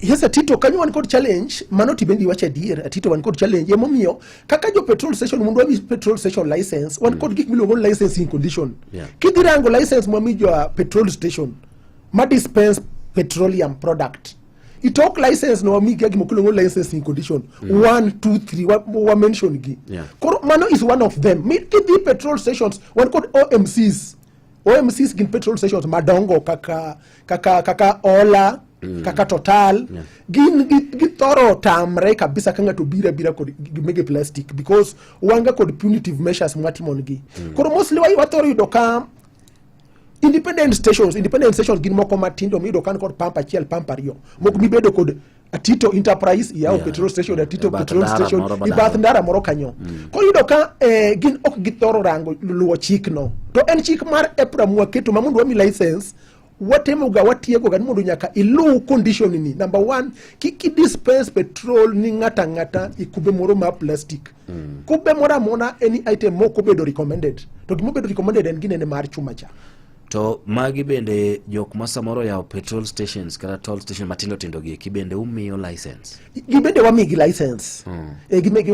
yes atito kanyo wan kod challenge mano tibendi wacha dier atito wan kod challenge emomiyo kaka jo petrol station mundu wa petrol station license wan kod gik miluongo licensing condition kidirango license mwami jo petrol station ma dispense petroleum product itok license no wami gagi mokulongo licensing condition 1 2 3 wa mention gi koro mano is one of them mi kidi petrol stations wan kod OMCs gin petrol stations madongo kaka Ola kaka Total gin githoro tamre kabisa kanga to bira kod mege plastic because wanga kod punitive measures mwatimon gi koro mostly wa thoro yudo ka independent stations gin moko matindo mido kan kod pump achiel pump ariyo moko mibedo kod atito enterprise ya petrol station atito petrol station ibath ndara moro kanyo ko yudo ka gin ok githoro rango luwo chik no to en chik mar EPRA mwaketo mamundu wa mi license watemo ga watiego ga mundu nyaka ilu condition ni number 1 kiki dispense petrol ni ngata ikube moro ma plastic kube mora mona any item moko bedo recommended to gimo bedo recommended en ginene mar chuma cha to magi bende jok masamoro ya petrol stations kata toll station matindo gi kibende umiyo license gibende wamigi license gimegi